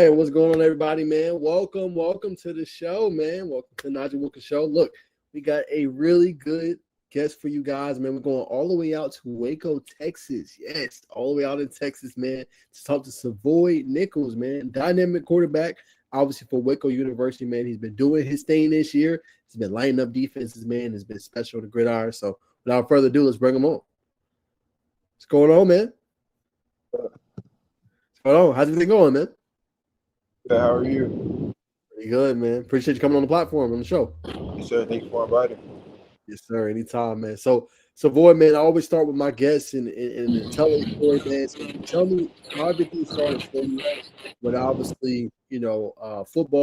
right, what's going on, everybody, man? Welcome to the show, man. Welcome to the Najeh Show. Look, we got a really good guest for you guys, man. We're going all the way out to Waco, Texas. Yes, all the way out in Texas, man, to talk to Savoy Nichols, man. Dynamic quarterback, obviously for Waco University, man. He's been doing his thing this year. He's been lighting up defenses, man. He's been special to gridiron. So without further ado, let's bring him on. What's going on, man? What's going on? How's everything going, man? How are you? Pretty good, man. Appreciate you coming on the platform on the show. Yes, sir. Thank you for inviting. Yes, sir. Anytime, man. So boy, man, I always start with my guests and tell a story, man. So tell me how everything started for you. But obviously, football.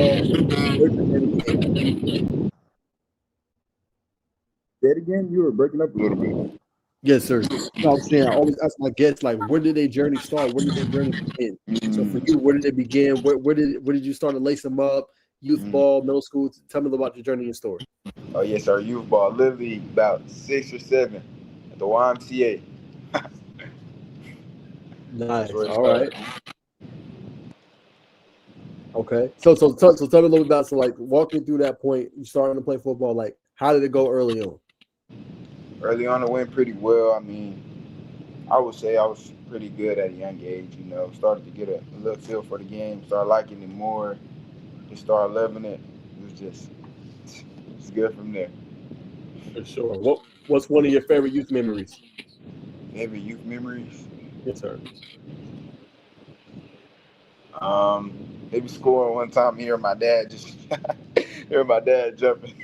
Say it again. You were breaking up a little bit. Yes, sir. No, I'm saying I always ask my guests, like, where did their journey start? Where did their journey begin? So for you, where did it begin? Where did you start to lace them up? Youth ball, middle school. Tell me about your journey and story. Oh yes, sir. Youth ball. Literally about 6 or 7 at the YMCA. Nice. All right. Okay. So tell me a little bit about walk me through that point. You starting to play football. Like, how did it go early on? Early on, it went pretty well. I mean, I would say I was pretty good at a young age. Started to get a little feel for the game. Started liking it more. Just started loving it. It was just good from there. For sure. What's one of your favorite youth memories? Favorite youth memories? Yes, sir. Maybe scoring one time, hearing my dad jumping.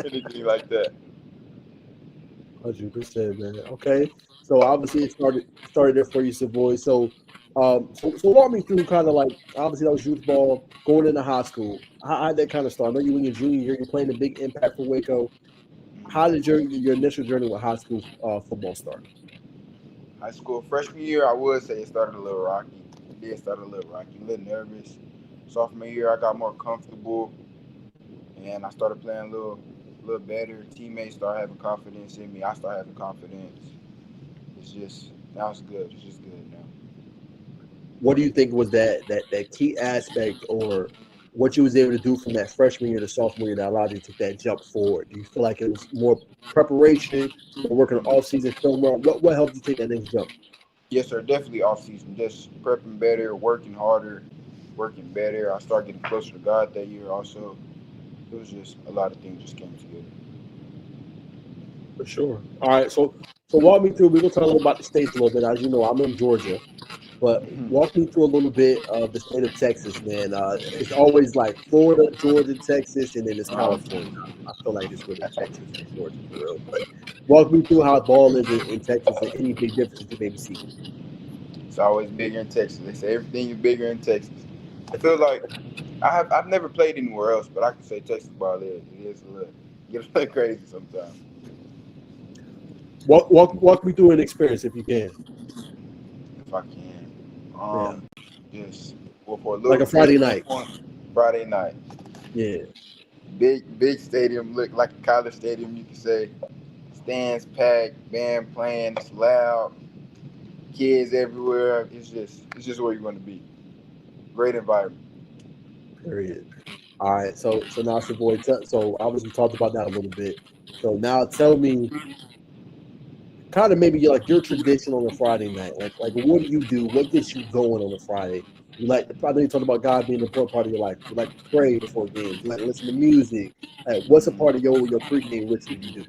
Anything like that. 100%, man. Okay. So obviously it started there for you, Savoy. So walk me through kind of like, obviously that was youth ball going into high school. How did that kind of start? I know you were in your junior year, you're playing a big impact for Waco. How did your initial journey with high school football start? High school freshman year, I would say it started a little rocky. It did start a little rocky, a little nervous. Sophomore year, I got more comfortable, and I started playing a little better. Teammates started having confidence in me. I started having confidence. Now it's good. It's just good now. What do you think was that key aspect, or what you was able to do from that freshman year to sophomore year that allowed you to take that jump forward? Do you feel like it was more preparation, or working off-season film work? What helped you take that next jump? Yes, sir. Definitely off-season. Just prepping better, working harder, working better. I started getting closer to God that year also. It was just a lot of things just came together. For sure. All right, so walk me through. We're gonna talk a little about the states a little bit. As you know, I'm in Georgia, but walk me through a little bit of the state of Texas, man. It's always like Florida, Georgia, Texas, and then it's California. I feel like it's really Texas and Georgia for real. But walk me through how ball is in Texas and any big differences you maybe see. It's always bigger in Texas. They say everything is bigger in Texas. I feel like I've never played anywhere else, but I can say Texas ball is a little crazy sometimes. Walk me through an experience if you can. If I can, just for a little like a Friday night. Friday night. Yeah. Big stadium, look like a college stadium. You can say stands packed, band playing, it's loud, kids everywhere. It's just where you want to be. Great environment. Period. All right, so now, Savoy, so obviously we talked about that a little bit. So now tell me, kind of maybe like your tradition on a Friday night. Like what do you do? What gets you going on a Friday? You like I know you talked about God being an important part of your life. You like to pray before games. You like to listen to music. Like, what's a part of your pregame ritual you do?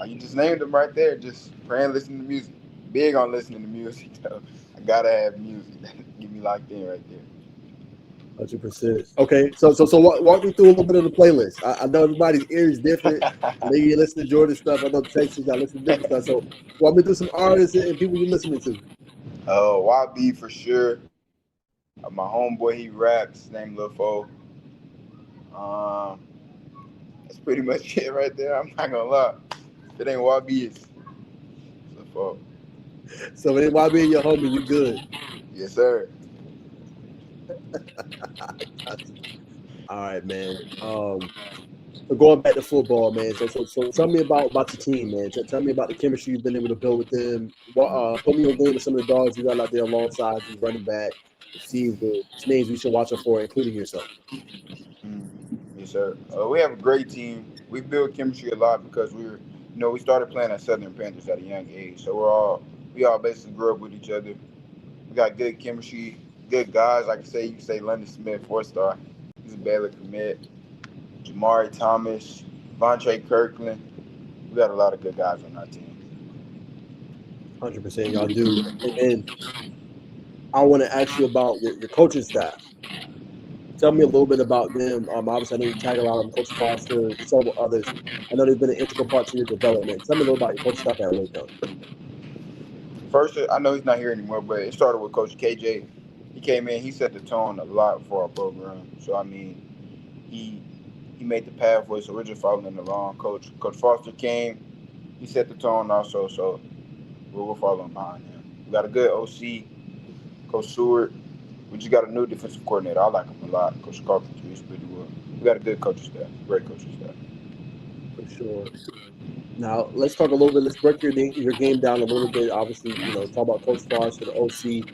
You just named them right there. Just praying, listening to music. Big on listening to music. Though. I gotta have music. Get me locked in right there. 100%. Okay, so walk me through a little bit of the playlist. I know everybody's ear is different. Maybe you listen to Jordan stuff. I know Texas, I listen to different stuff. So walk me through some artists and people you're listening to. YB for sure. My homeboy, he raps. His name Lil Fo. That's pretty much it right there. I'm not gonna lie. If it ain't YB, it's Lil Fo. So if it ain't YB and your homie, you good. Yes, sir. All right, man. So going back to football, man. So tell me about your team, man. Tell me about the chemistry you've been able to build with them. Put me on game with some of the dogs you got out there alongside you, running back, receiver. Just names we should watch out for, including yourself. Yes, sir. We have a great team. We build chemistry a lot because we started playing at Southern Panthers at a young age. So we all basically grew up with each other. We got good chemistry, good guys. Like you can say London Smith, 4-star. He's a Baylor commit. Jamari Thomas, Vontae Kirkland. We got a lot of good guys on our team. 100%, y'all do. And then I want to ask you about your coaching staff. Tell me a little bit about them. Obviously, I know you tag a lot of them, Coach Foster, several others. I know they've been an integral part to your development. Tell me a little about your coaching staff at Waco. First, I know he's not here anymore, but it started with Coach KJ. He came in, he set the tone a lot for our program. So I mean, he made the pathway, so we're just following along. Coach Foster came, he set the tone also, so we're following behind him. We got a good OC, Coach Seward. We just got a new defensive coordinator. I like him a lot. Coach Carpenter, he's pretty well. We got a good coaching staff, great coaching staff. For sure. Now let's talk a little bit. Let's break your game down a little bit. Obviously, talk about Coach Foster, the OC.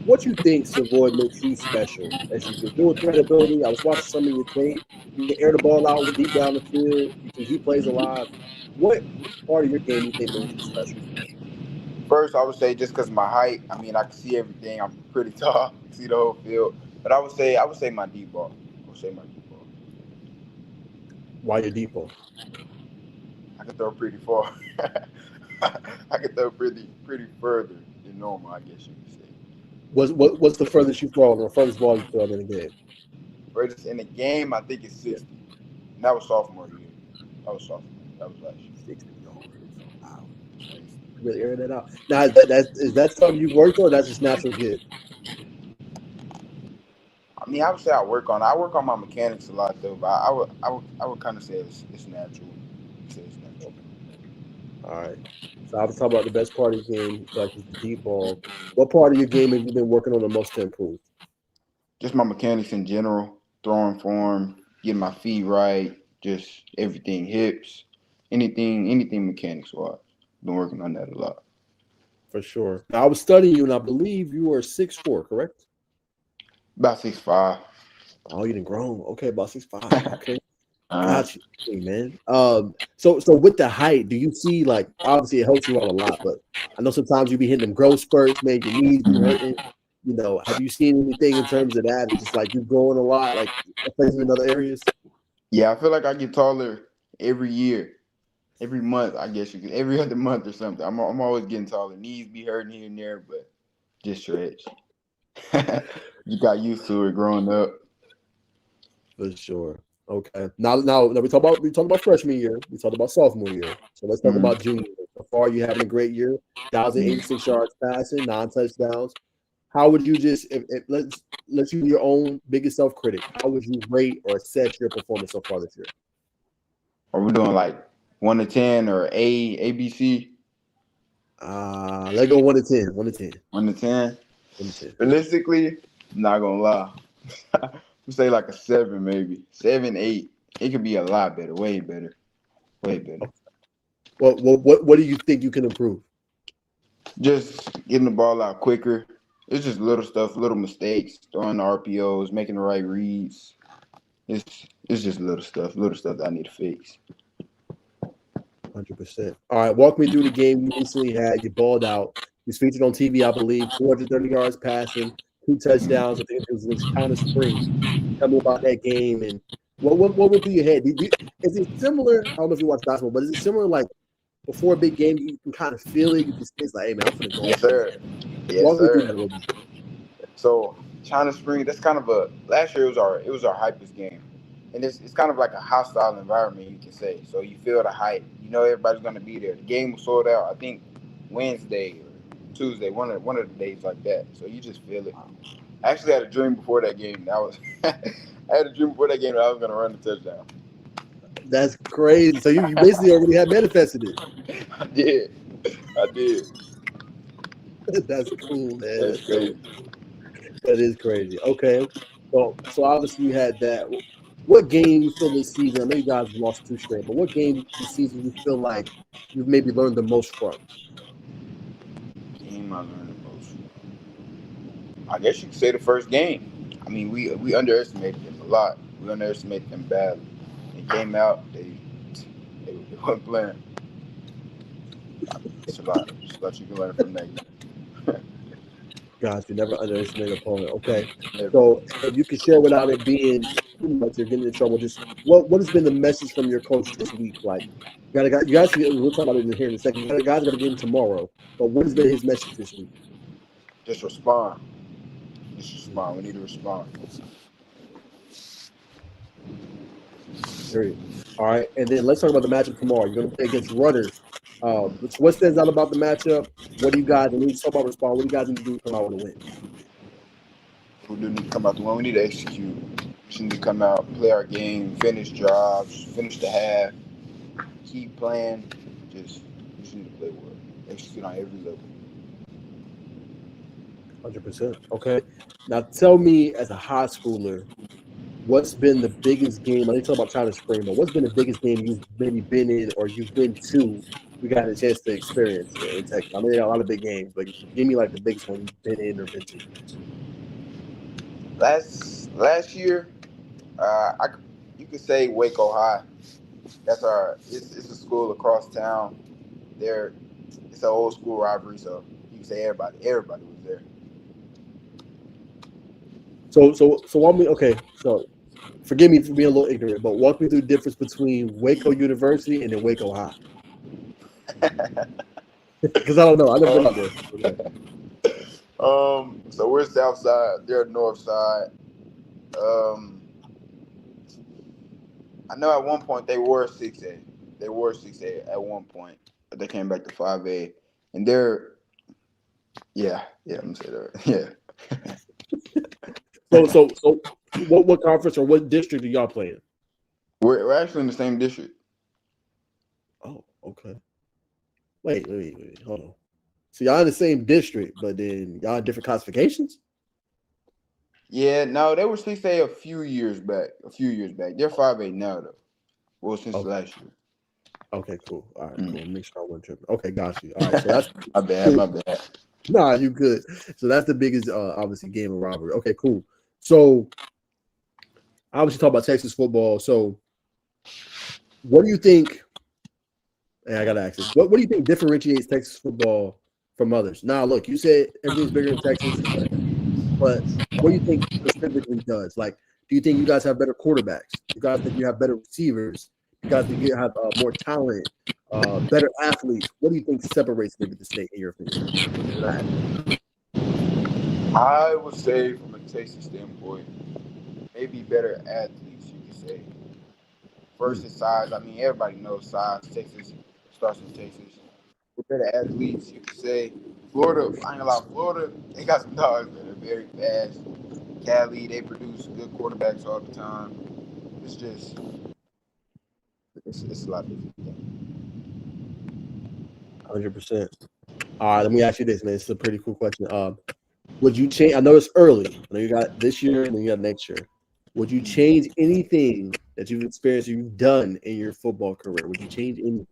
What you think Savoy makes you special as you get good credibility? I was watching some of your tape. You can air the ball out with deep down the field. You can keep plays alive. What part of your game you think makes you special? First, I would say just because of my height. I mean, I can see everything. I'm pretty tall. See the whole field. But I would say my deep ball. I would say my deep ball. Why your deep ball? I can throw pretty far. I can throw pretty further than normal, I guess you could say. What's the furthest you throw, or the furthest ball you throw in a game? Furthest in the game, I think it's 60. And that was sophomore year. That was last year. 60 yards. Wow. Really airing that out. Now, is that something you worked on? Or that's just natural gift. I mean, I would say I work on my mechanics a lot though, but I would kind of say it's natural. All right. So I was talking about the best part of your game, like the deep ball. What part of your game have you been working on the most to improve? Just my mechanics in general, throwing form, getting my feet right, just everything, hips, anything mechanics wise. Been working on that a lot. For sure. Now, I was studying you, and I believe you were 6'4", correct? About 6'5". Oh, you didn't grow. Okay, about 6'5". Okay. Gotcha, man. So with the height, do you see, like, obviously it helps you out a lot, but I know sometimes you be hitting them growth spurts, man, your knees be hurting. Have you seen anything in terms of that? Just like you growing a lot, like especially in other areas? Yeah, I feel like I get taller every year, every month. I guess every other month or something. I'm always getting taller. Knees be hurting here and there, but just stretch. You got used to it growing up. For sure. Okay. Now we talk about freshman year. We talked about sophomore year. So let's talk about junior year. So far, you having a great year. 1,086 yards passing, 9 touchdowns. How would you just let's you be your own biggest self-critic? How would you rate or assess your performance so far this year? Are we doing like 1 to 10 or ABC? Let's go 1 to 10. 1 to 10. 1 to 10. 1 to 10. Realistically, I'm not gonna lie. We say like a 7, maybe 7, 8. It could be a lot better, way better, way better. Well, what do you think you can improve? Just getting the ball out quicker. It's just little stuff, little mistakes, throwing the RPOs, making the right reads. It's just little stuff that I need to fix. 100%. All right, walk me through the game you recently had. You balled out. You was featured on TV, I believe. 430 yards passing, 2 touchdowns. I think it was against Counter Springs. Tell me about that game and what went through your head? Is it similar? I don't know if you watch basketball, but is it similar like before a big game? You can kind of feel it. You can it's like, hey man, I'm finna go. Yes, sir. Yes, sir. So China Spring, that's kind of last year it was our hypest game. And it's kind of like a hostile environment, you can say. So you feel the hype. You know everybody's gonna be there. The game was sold out, I think Wednesday or Tuesday, one of the days like that. So you just feel it. I actually had a dream before that game. I had a dream before that game that I was gonna run the touchdown. That's crazy. So you basically already had manifested it. I did. That's cool, man. That's crazy. That is crazy. Okay. So obviously you had that. what game you feel this season? I know you guys lost two straight, but what game this season you feel like you've maybe learned the most from? Game I learned the most. I guess you could say the first game. I mean, we underestimated them a lot. We underestimated them badly. They came out, they weren't playing. It's a lot you can learn from that game. Guys, you never underestimate an opponent. Okay. Never. So if you could share without it being too much, you're getting in trouble. Just what has been the message from your coach this week? Like, you guys, we'll talk about it in here in a second. You guys got a game tomorrow, but what has been his message this week? Just respond. Just respond. We need to respond. Period. All right, and then let's talk about the matchup tomorrow. You're going to play against Rudders. What stands out about the matchup? What do you guys? And we just talk about respond. What do you guys need to do to come out with a win? We do need to come out the one. We need to execute. We need to come out, play our game, finish drives, finish the half, keep playing. Just we just need to play well. Execute on every level. 100%. Okay. Now tell me, as a high schooler, what's been the biggest game? I didn't talk about China Spring, but what's been the biggest game you've maybe been in or you've been to? We got a chance to experience in Texas. I mean, there are a lot of big games, but give me like the biggest one you've been in or been to. Last year, you could say Waco High. It's a school across town. It's an old school rivalry, so you can say everybody was there. So walk me. Okay, so forgive me for being a little ignorant, but walk me through the difference between Waco University and then Waco High. Because I don't know. I've never been out there. Okay. So we're south side, they're north side. I know at one point they were 6A. They were 6A at one point, but they came back to 5A. And I'm gonna say that. Yeah. So what conference or what district do y'all play in? We're actually in the same district. Oh, okay. Wait, hold on. So y'all in the same district, but then y'all in different classifications? Yeah, no, they were 6A a few years back. They're 5A now though. Well, since last year. Okay, cool. All right, cool. Make sure I wasn't tripping. Okay, got you. All right, so that's my bad. Nah, you good. So that's the biggest, obviously, game of robbery. Okay, cool. So obviously talk about Texas football. So what do you think? And I gotta ask this. What do you think differentiates Texas football from others? Now, look, you said everything's bigger in Texas, but what do you think specifically does? Like, do you think you guys have better quarterbacks? You guys think you have better receivers? You guys think you have more talent, better athletes? What do you think separates maybe the state in your opinion? I would say, from a Texas standpoint, maybe better athletes, you could say. Versus size. I mean, everybody knows size. Texas starts in Texas. We're better athletes, you could say. Florida, I ain't gonna lie, Florida, they got some dogs that are very fast. Cali, they produce good quarterbacks all the time. It's just, it's a lot different. 100%. All right, let me ask you this, man. It's a pretty cool question. Would you change? I know it's early. I know you got this year and then you got next year. Would you change anything that you've experienced or you've done in your football career? Would you change anything?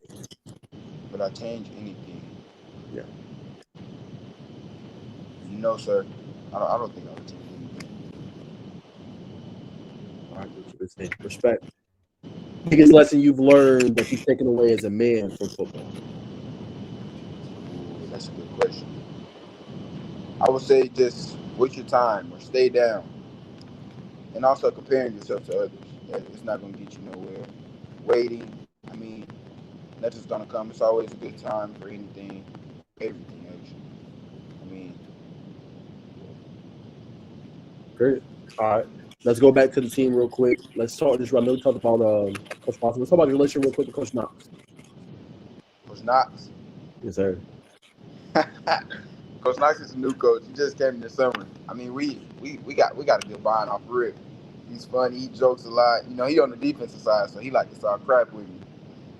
Would I change anything? Yeah. No, sir. I don't think I would change anything. All right, respect. Biggest lesson you've learned that you've taken away as a man from football? Ooh, that's a good question. I would say just waste your time or stay down. And also comparing yourself to others. It's not going to get you nowhere. Waiting, I mean, nothing's going to come. It's always a good time for anything, everything, actually. I mean, Great. All right. Let's go back to the team real quick. Let's talk. I know we talked about Coach Foster. Let's talk about your relationship real quick with Coach Knox. Coach Knox. Yes, sir. Coach Knox is a new coach. He just came in the summer. I mean, we got a good bond off rip. He's funny. He jokes a lot. You know, he on the defensive side, so he like to start crap with me.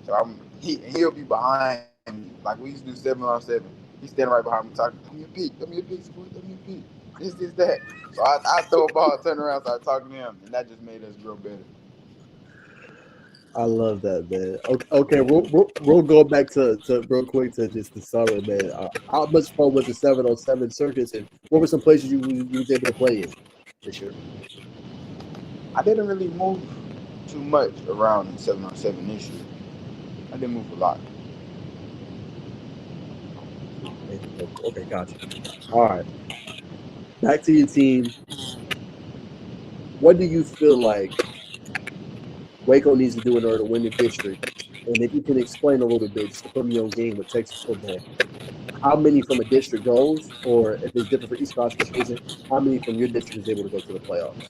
So he'll be behind me. Like we used to do 7-on-7. He's standing right behind me talking, throw me a peek, boy, throw me a peek. This, that. So I throw a ball, turn around, start talking to him, and that just made us grow better. I love that, man. Okay, we'll go back to real quick to just the summer, man. How much fun was the 7-on-7 circuits, and what were some places you was able to play in this year? I didn't really move too much around 7-on-7 this year. I didn't move a lot. Okay, gotcha. All right, back to your team. What do you feel like Waco needs to do in order to win the district? And if you can explain a little bit, just to put me on game with Texas football, how many from a district goes, or if it's different for each scholarship isn't, how many from your district is able to go to the playoffs?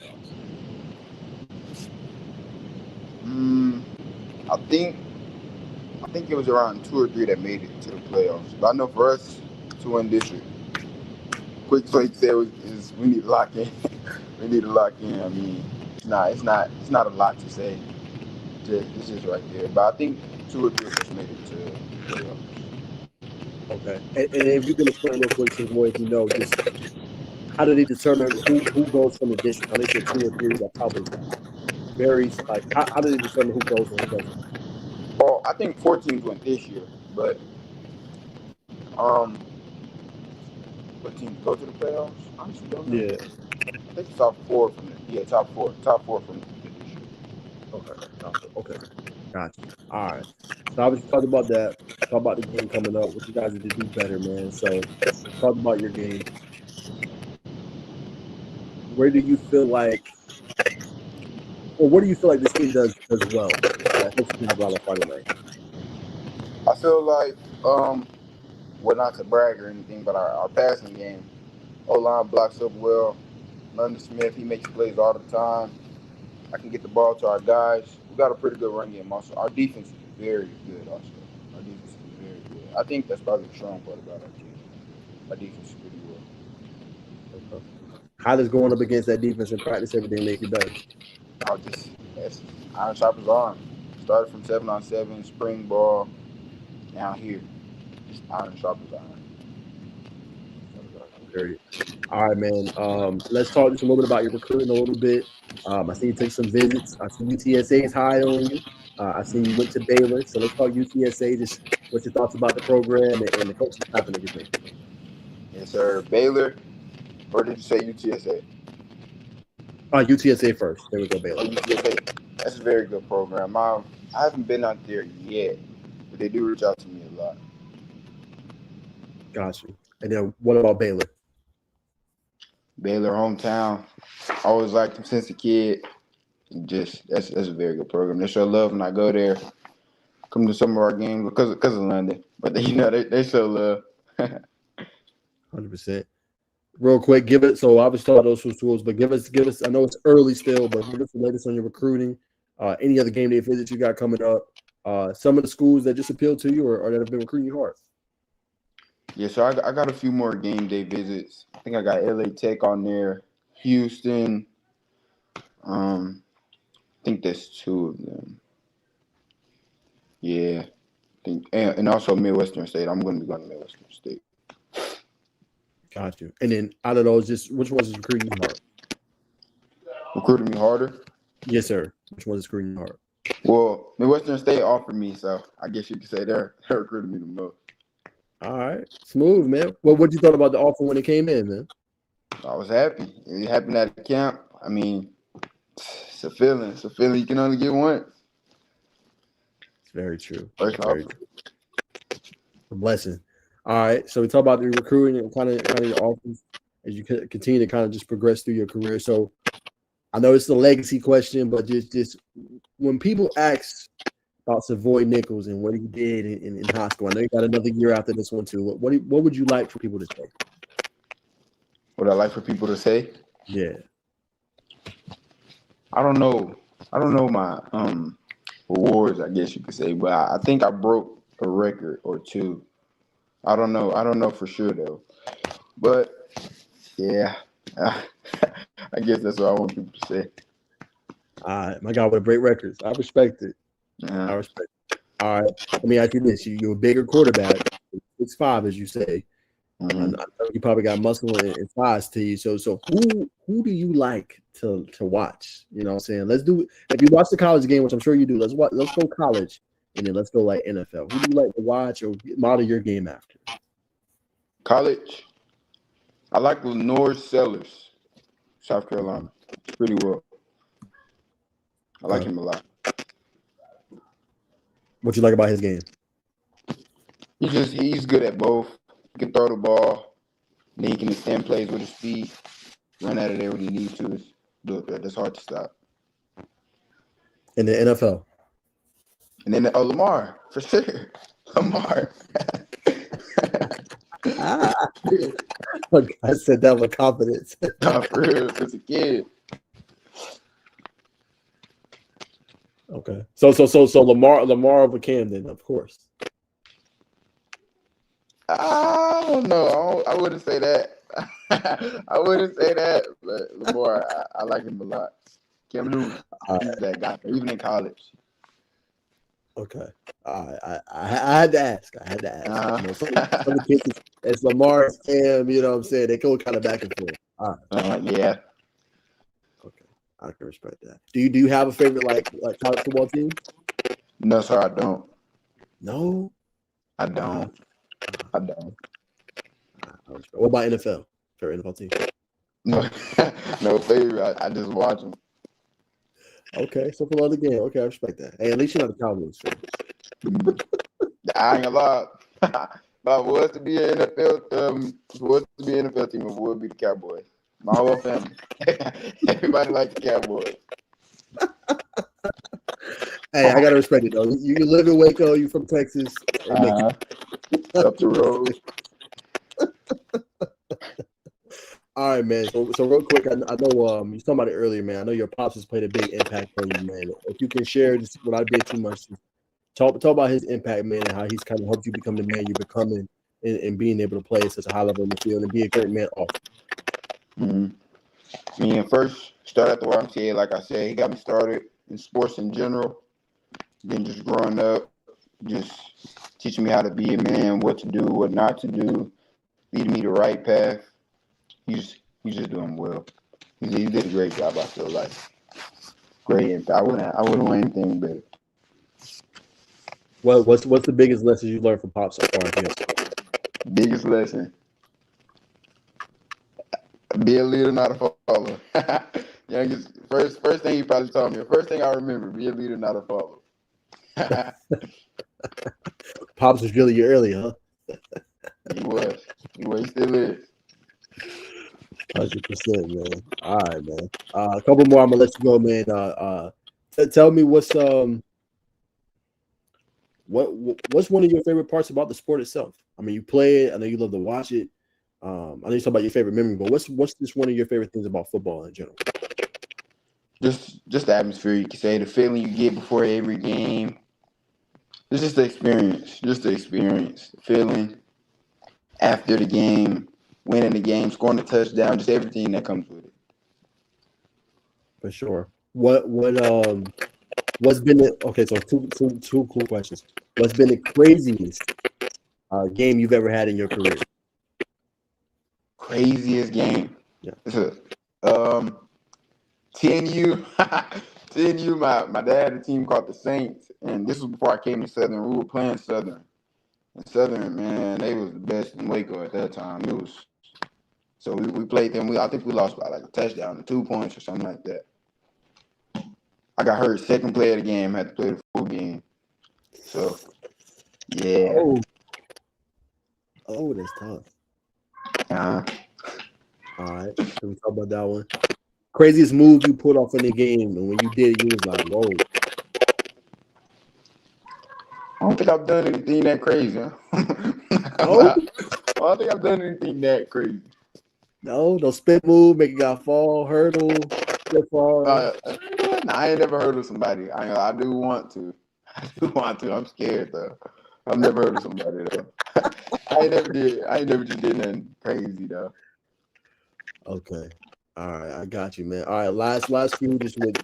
Mm, I think I think it was around 2 or 3 that made it to the playoffs. But I know for us to win district, quick like you said is we need to lock in. We need to lock in. I mean, it's not a lot to say. It's just right there. But I think 2 or 3 of us made it to the playoffs. Okay, and if you can explain real quick, Savoy, if you know, just how do they determine who goes from the district? How they said 2 or 3, that probably varies. Like, how do they determine who goes and who doesn't? Well, I think 4 teams went this year, but um, what teams go to the playoffs? Honestly, don't know. Yeah. I think top 4 from top four from this year. Okay. Okay. Gotcha. All right. So obviously talked about that. Talk about the game coming up. What you guys need to do better, man. So talk about your game. Where do you feel like, or what do you feel like this team does well that helps you win on Friday night? I feel like well, not to brag or anything, but our passing game, O line blocks up well. London Smith, he makes plays all the time. I can get the ball to our guys. We got a pretty good run game also. Our defense is very good also. Our defense is very good. I think that's probably the strong part about our team. Our defense is pretty well. Okay. How does going up against that defense in practice every day make you better? That's iron sharpens iron. Started from 7-on-7, spring ball, now here. Just iron sharpens iron. Period. All right, man. Let's talk just a little bit about your recruiting a little bit. I see you took some visits. I see UTSA is high on you. I see you went to Baylor. So let's talk UTSA. Just what's your thoughts about the program and the coaching staff and everything? Yes, sir. Baylor, or did you say UTSA? UTSA first. Then we go Oh, Baylor. UTSA. That's a very good program. I haven't been out there yet, but they do reach out to me a lot. Got you. And then what about Baylor? Baylor, hometown. Always liked them since a kid. Just that's a very good program. They show love when I go there. Come to some of our games because of London, but they show love. 100%. Real quick, give it. So obviously all those schools, but give us. I know it's early still, but give us the latest on your recruiting. Any other game day visits you got coming up? Some of the schools that just appeal to you or that have been recruiting you hard. Yeah, so I got a few more game day visits. I think I got LA Tech on there, Houston. I think there's 2 of them. Yeah, I think, and also Midwestern State. I'm going to be going to Midwestern State. Got you. And then out of those, just which ones is recruiting you hard? Recruiting me harder? Yes, sir. Which ones is recruiting you hard? Well, Midwestern State offered me, so I guess you could say they're recruiting me the most. All right. Smooth, man. Well, what you thought about the offer when it came in, man? I was happy. It happened at the camp. I mean, it's a feeling. It's a feeling you can only get once. It's very true. First Very offer. true. A blessing. All right. So we talk about the recruiting and kind of your offers as you continue to kind of just progress through your career. So I know it's a legacy question, but just when people ask about Savoy Nichols and what he did in high school, I know you got another year after this one too. What would you like for people to say? What I like for people to say? Yeah. I don't know. I don't know my awards, I guess you could say, but I think I broke a record or 2. I don't know. I don't know for sure though. But yeah, I guess that's what I want people to say. My guy with great records. I respect it. Uh-huh. I respect it. All right. Let me ask you this. You're a bigger quarterback, 6'5", as you say. I know you probably got muscle and size to you. So who do you like to watch? You know what I'm saying? Let's do if you watch the college game, which I'm sure you do, let's go college and then let's go like NFL. Who do you like to watch or model your game after? College, I like Lenore Sellers, South Carolina. Pretty well. I like him a lot. What you like about his game? He's good at both. He can throw the ball, then he can extend plays with his feet, run out of there when he needs to. That's hard to stop. In the NFL. And then Lamar, for sure. Lamar. I said that with confidence. No, for real, as a kid. Okay. So Lamar over Camden, of course. I don't know. I wouldn't say that. I wouldn't say that, but Lamar, I like him a lot. Cam Newton, he's that guy, even in college. Okay. I had to ask. You know, some of the kids, it's Lamar, Cam, you know what I'm saying? They go kind of back and forth. All right. Yeah. Okay. I can respect that. Do you have a favorite like college football team? No, sir, I don't. No? I don't. What about NFL? Favorite NFL team? No favorite. I just watch them. Okay, so for the game. Okay, I respect that. Hey, at least you're not a Cowboys fan. I ain't gonna lie. If I was to be an NFL team, it would be the Cowboys. My whole family. Everybody likes the Cowboys. Hey, I gotta respect it though. You live in Waco. You from Texas. Up the road. All right, man. So real quick, I know you was talking about it earlier, man. I know your pops has played a big impact on you, man. If you can share, just without being too much, talk about his impact, man, and how he's kind of helped you become the man you're becoming, and being able to play at such a high level in the field and be a great man off. Me and first started at the YMCA, like I said, he got me started in sports in general. Then just growing up, just teaching me how to be a man, what to do, what not to do, leading me the right path. He's just doing well. He did a great job. I feel like great impact. I wouldn't want anything better. What's the biggest lesson you learned from Pops so far? Biggest lesson: be a leader, not a follower. Youngest first thing he probably taught me. The first thing I remember: be a leader, not a follower. Pops was really early, huh? He was. He still is. 100%, man. All right, man. A couple more. I'm gonna let you go, man. Tell me what's one of your favorite parts about the sport itself? I mean, you play it. I know you love to watch it. I know you talk about your favorite memory, but what's just one of your favorite things about football in general? Just the atmosphere. You can say the feeling you get before every game. It's just the experience. The feeling after the game, winning the game, scoring the touchdown, just everything that comes with it. For sure. What's been the okay? So two cool questions. What's been the craziest game you've ever had in your career? Craziest game. Yeah. 10U. 10U. My dad had a team called the Saints, and this was before I came to Southern. We were playing Southern. And Southern, man, they was the best in Waco at that time. It was. So we played them. I think we lost by like a touchdown or 2 points or something like that. I got hurt second play of the game. Had to play the full game. So, yeah. Oh, that's tough. All right. Can we talk about that one? Craziest move you pulled off in the game, and when you did, you was like, "Whoa!" I don't think I've done anything that crazy. Huh? No? I don't think I've done anything that crazy. No spin move, make a guy fall, hurdle, flip fall. I ain't never heard of somebody. I do want to. I'm scared though. I've never heard of somebody though. I ain't never just did nothing crazy though. Okay. All right, I got you, man. All right, last few just with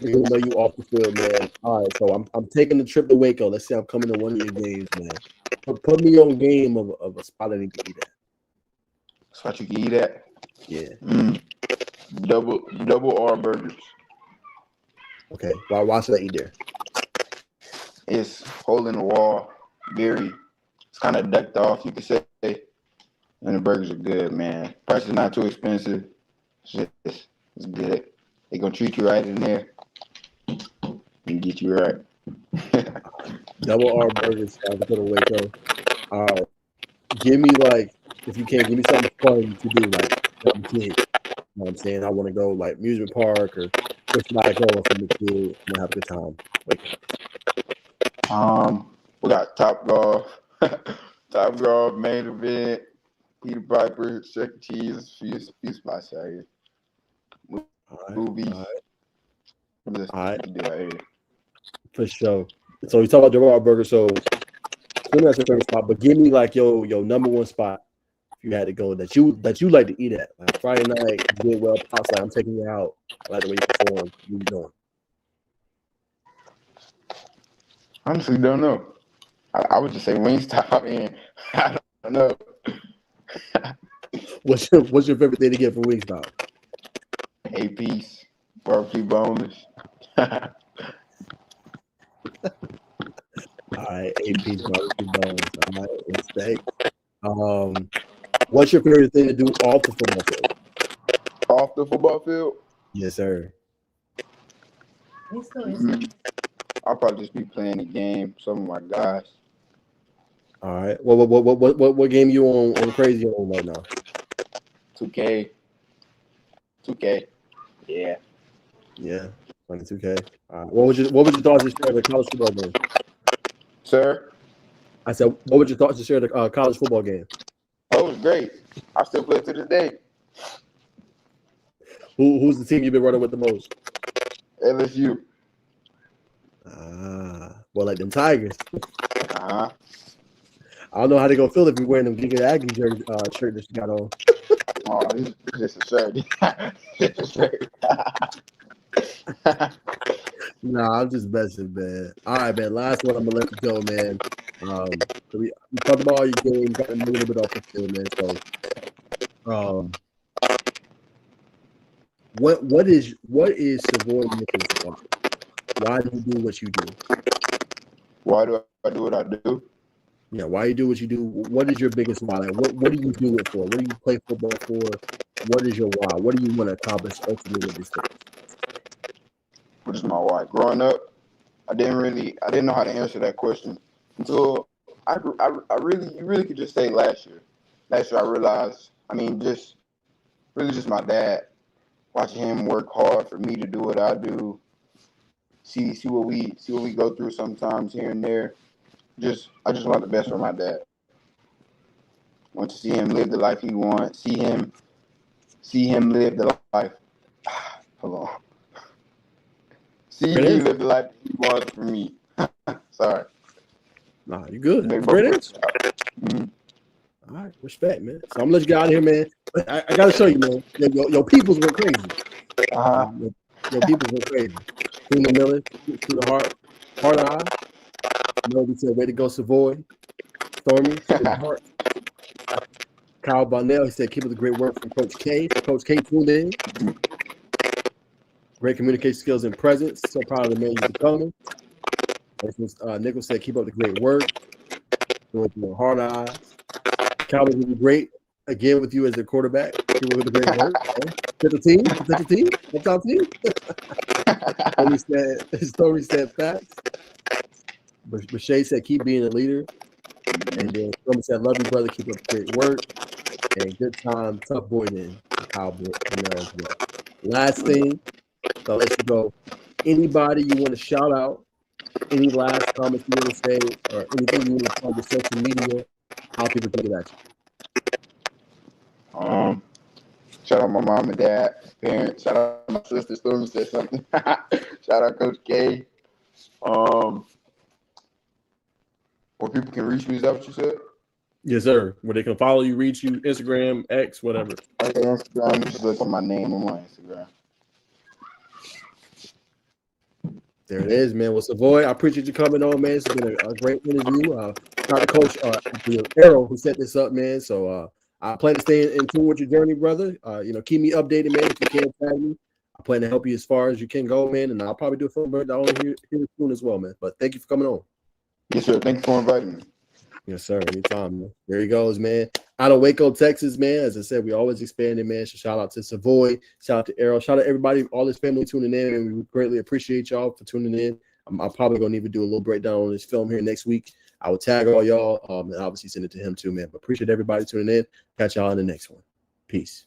we know you off the field, man. All right, so I'm taking the trip to Waco. Let's say I'm coming to one of your games, man. Put me on game of a spot I need to eat at. Spot you can eat at. Yeah. Double R burgers. Okay. Why should I eat there? It's hole in the wall. It's kind of decked off, you could say. And the burgers are good, man. Price is not too expensive. It's good. They gonna treat you right in there and get you right. Double R burgers. I go to Waco. All right. Give me if you can, give me something fun to do, like I'm a kid. You know what I'm saying? I want to go like amusement park or just like going from the kid and have a good time. We got Top Golf, Main Event, Peter Piper, Chuck E. Cheese, few spots out here. Movies. All All right. For sure. So we talk about double R burger. So that's your favorite spot, but give me like your number one spot if you had to go that you like to eat at. Like Friday night, you did well. Pops like I'm taking you out. I like the way you perform. What you doing? Honestly, don't know. I would just say Wingstop, and I don't know. What's your favorite thing to get from Wingstop? 8-piece, barbecue boneless. All right, 8-piece barbecue boneless. All right, respect. What's your favorite thing to do off the football field? Off the football field? Yes, sir. I'll probably just be playing the game. Some of my guys. All right. What game you on crazy on right now? 2K. Yeah. Yeah. Playing 2K. All right. What was your thoughts to share the college football game? Sir? I said, what would your thoughts to share the college football game? Oh, it was great. I still play it to this day. Who's the team you've been running with the most? LSU. Well, like them Tigers. Uh-huh. I don't know how they gonna feel if you're wearing them Giga Aggie shirt that you got on. Oh, this is just a shirt. Just a shirt. Nah, I'm just messing, man. All right, man. Last one, I'm gonna let you go, man. So we talked about all your games, got a little bit off the field, man. So, what is Savoy Nichols why? Why do you do what you do? Why do I do what I do? Yeah, why you do what you do? What is your biggest why? Like, what do you do it for? What do you play football for? What is your why? What do you want to accomplish ultimately with this thing? What is my why? Growing up, I didn't know how to answer that question until you really could just say last year. Last year I realized, just my dad, watching him work hard for me to do what I do, see what we go through sometimes here and there. I just want the best for my dad. Want to see him live the life he wants. See him live the life. Hold on. See me live the life he wants for me. Sorry. Nah, you good. Great answer. Mm-hmm. All right, respect, man. So I'm gonna let you get out of here, man. I gotta show you, man. Your peoples went crazy. Your peoples went crazy. Tina Miller, to the heart eye. We said, way to go, Savoy. Stormy, to the heart. Kyle Bonnell, he said, keep up the great work from Coach K. Coach K tuned in. Great communication skills and presence. So proud of the man you're becoming. Nichols said, keep up the great work. With your hard eyes. Cowboys will be great again with you as the quarterback. Keep up the great work. Potential team. What's our team? Story said facts. Bashea said, keep being a leader. And then Stormy said, love you, brother. Keep up the great work. And good time. Tough boy then. Cowboy. As well. Last thing. So I'll let you go. Anybody you want to shout out? Any last comments you want to say? Or anything you want to plug your social media? How people think about you? Shout out my mom and dad, parents. Shout out my sister. Stormy said something. Shout out Coach K. Where people can reach me, is that what you said? Yes, sir. Where they can follow you, reach you, Instagram, X, whatever. Okay, Instagram. Just look for my name on my Instagram. There it is, man. Well, Savoy, I appreciate you coming on, man. It's been a great interview. Shout out to Coach Arrow who set this up, man. So I plan to stay in tune with your journey, brother. Keep me updated, man. If you can tag me, I plan to help you as far as you can go, man. And I'll probably do a film breakdown here soon as well, man. But thank you for coming on. Yes, sir. Thank you for inviting me. Yes, sir. Anytime, man. There he goes, man. Out of Waco, Texas, man. As I said, we always expanding, man. So shout out to Savoy. Shout out to Errol. Shout out to everybody, all his family tuning in. And we greatly appreciate y'all for tuning in. I'm probably going to even do a little breakdown on this film here next week. I will tag all y'all and obviously send it to him too, man. But appreciate everybody tuning in. Catch y'all in the next one. Peace.